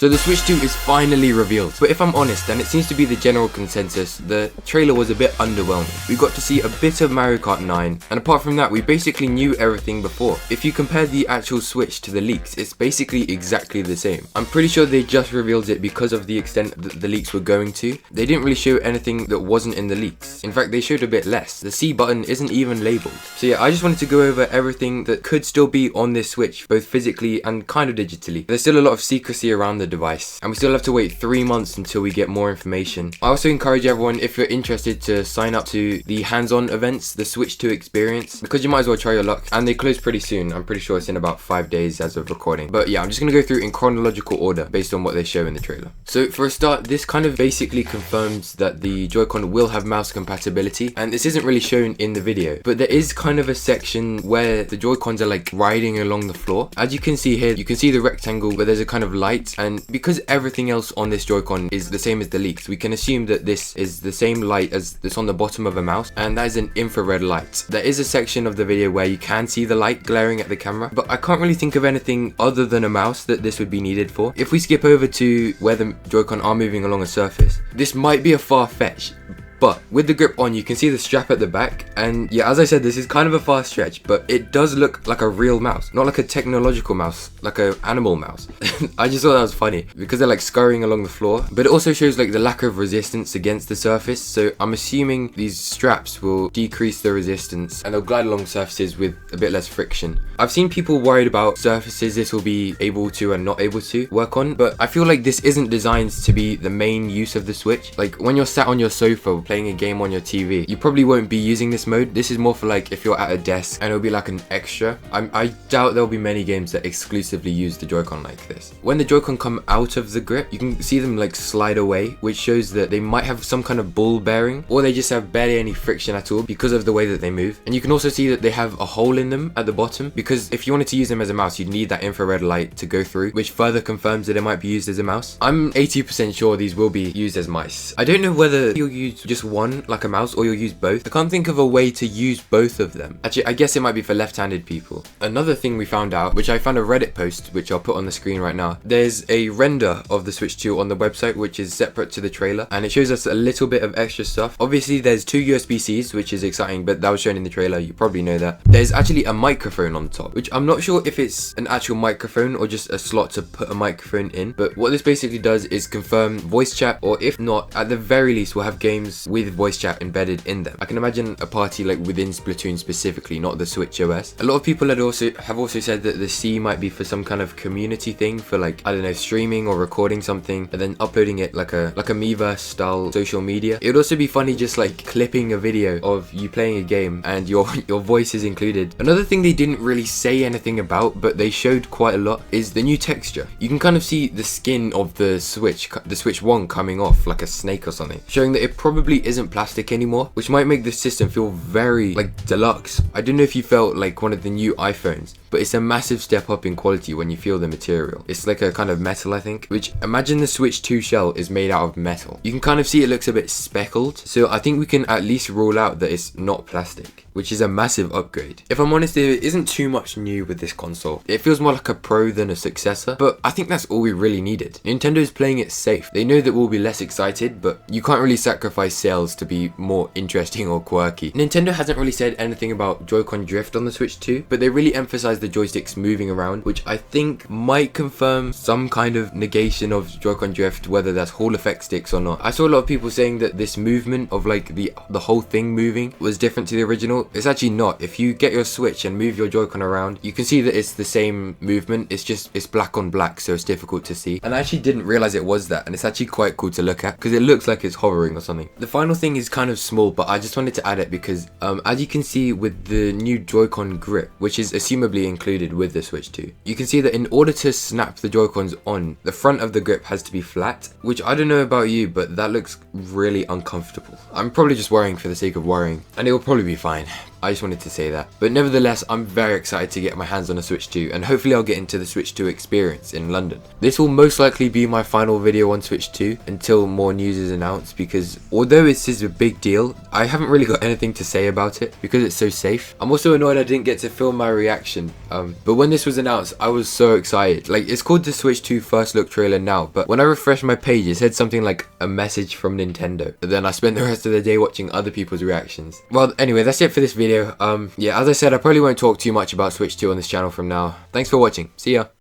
So the Switch 2 is finally revealed, but if I'm honest, and it seems to be the general consensus, the trailer was a bit underwhelming. We got to see a bit of Mario Kart 9, and apart from that, we basically knew everything before. If you compare the actual Switch to the leaks, it's basically exactly the same. I'm pretty sure they just revealed it because of the extent that the leaks were going to. They didn't really show anything that wasn't in the leaks. In fact, they showed a bit less. The C button isn't even labeled. So yeah, I just wanted to go over everything that could still be on this Switch, both physically and kind of digitally. There's still a lot of secrecy around the device, and we still have to wait 3 months until we get more information. I also encourage everyone, if you're interested, to sign up to the hands-on events, the Switch 2 experience, because you might as well try your luck, and they close pretty soon. I'm pretty sure it's in about 5 days as of recording. But yeah, I'm just gonna go through in chronological order based on what they show in the trailer. So for a start, this kind of basically confirms that the Joy-Con will have mouse compatibility, and this isn't really shown in the video, but there is kind of a section where the Joy-Cons are like riding along the floor. As you can see here, you can see the rectangle where there's a kind of light, and because everything else on this Joy-Con is the same as the leaks, we can assume that this is the same light as that's on the bottom of a mouse, and that is an infrared light. There is a section of the video where you can see the light glaring at the camera, but I can't really think of anything other than a mouse that this would be needed for. If we skip over to where the Joy-Con are moving along a surface, this might be a far fetch, but with the grip on, you can see the strap at the back, and yeah, as I said, this is kind of a far stretch, but it does look like a real mouse, not like a technological mouse, like an animal mouse. I just thought that was funny, because they're like scurrying along the floor, but it also shows like the lack of resistance against the surface, so I'm assuming these straps will decrease the resistance, and they'll glide along surfaces with a bit less friction. I've seen people worried about surfaces this will be able to and not able to work on, but I feel like this isn't designed to be the main use of the Switch. Like when you're sat on your sofa playing a game on your TV, you probably won't be using this mode. This is more for like if you're at a desk and it'll be like an extra. I doubt there'll be many games that exclusively use the Joy-Con like this. When the Joy-Con come out of the grip, you can see them like slide away, which shows that they might have some kind of ball bearing, or they just have barely any friction at all because of the way that they move. And you can also see that they have a hole in them at the bottom, because if you wanted to use them as a mouse, you'd need that infrared light to go through, which further confirms that it might be used as a mouse. I'm 80% sure these will be used as mice. I don't know whether you'll use just one like a mouse or you'll use both. I can't think of a way to use both of them. Actually, I guess it might be for left-handed people. Another thing we found out, which I found a Reddit post, which I'll put on the screen right now. There's a render of the Switch 2 on the website, which is separate to the trailer, and it shows us a little bit of extra stuff. Obviously, there's 2 USB-Cs, which is exciting, but that was shown in the trailer. You probably know that. There's actually a microphone on top, which I'm not sure if it's an actual microphone or just a slot to put a microphone in, but what this basically does is confirm voice chat, or if not, at the very least, we'll have games with voice chat embedded in them. I can imagine a party like within Splatoon specifically, not the Switch OS. A lot of people have also said that the C might be for some kind of community thing, for like, I don't know, streaming or recording something and then uploading it like a Miiverse style social media. It would also be funny just like clipping a video of you playing a game and your voice is included. Another thing they didn't really say anything about, but they showed quite a lot, is the new texture. You can kind of see the skin of the Switch 1 coming off like a snake or something, showing that it probably isn't plastic anymore, which might make the system feel very like deluxe. I don't know if you felt like one of the new iPhones, but it's a massive step up in quality when you feel the material. It's like a kind of metal, I think, which, imagine the Switch 2 shell is made out of metal. You can kind of see it looks a bit speckled, so I think we can at least rule out that it's not plastic, which is a massive upgrade. If I'm honest, there isn't too much new with this console. It feels more like a Pro than a successor, but I think that's all we really needed. Nintendo's playing it safe. They know that we'll be less excited, but you can't really sacrifice sales to be more interesting or quirky. Nintendo hasn't really said anything about Joy-Con drift on the Switch 2, but they really emphasize the joysticks moving around, which I think might confirm some kind of negation of Joy-Con drift, whether that's Hall effect sticks or not. I saw a lot of people saying that this movement of like the whole thing moving was different to the original. It's actually not. If you get your Switch and move your Joy-Con around, you can see that it's the same movement. It's black on black, so it's difficult to see. And I actually didn't realize it was that, and it's actually quite cool to look at because it looks like it's hovering or something. The final thing is kind of small, but I just wanted to add it because as you can see with the new Joy-Con grip, which is assumably included with the Switch 2, you can see that in order to snap the Joy-Cons on, the front of the grip has to be flat, which I don't know about you, but that looks really uncomfortable. I'm probably just worrying for the sake of worrying, and it will probably be fine. I just wanted to say that. But nevertheless, I'm very excited to get my hands on a Switch 2, and hopefully I'll get into the Switch 2 experience in London. This will most likely be my final video on Switch 2 until more news is announced, because although this is a big deal, I haven't really got anything to say about it because it's so safe. I'm also annoyed I didn't get to film my reaction, but when this was announced, I was so excited. Like, it's called the Switch 2 first look trailer now, but when I refreshed my page, it said something like a message from Nintendo. But then I spent the rest of the day watching other people's reactions. Well, anyway, that's it for this video. Yeah, as I said, I probably won't talk too much about Switch 2 on this channel from now. Thanks for watching. See ya.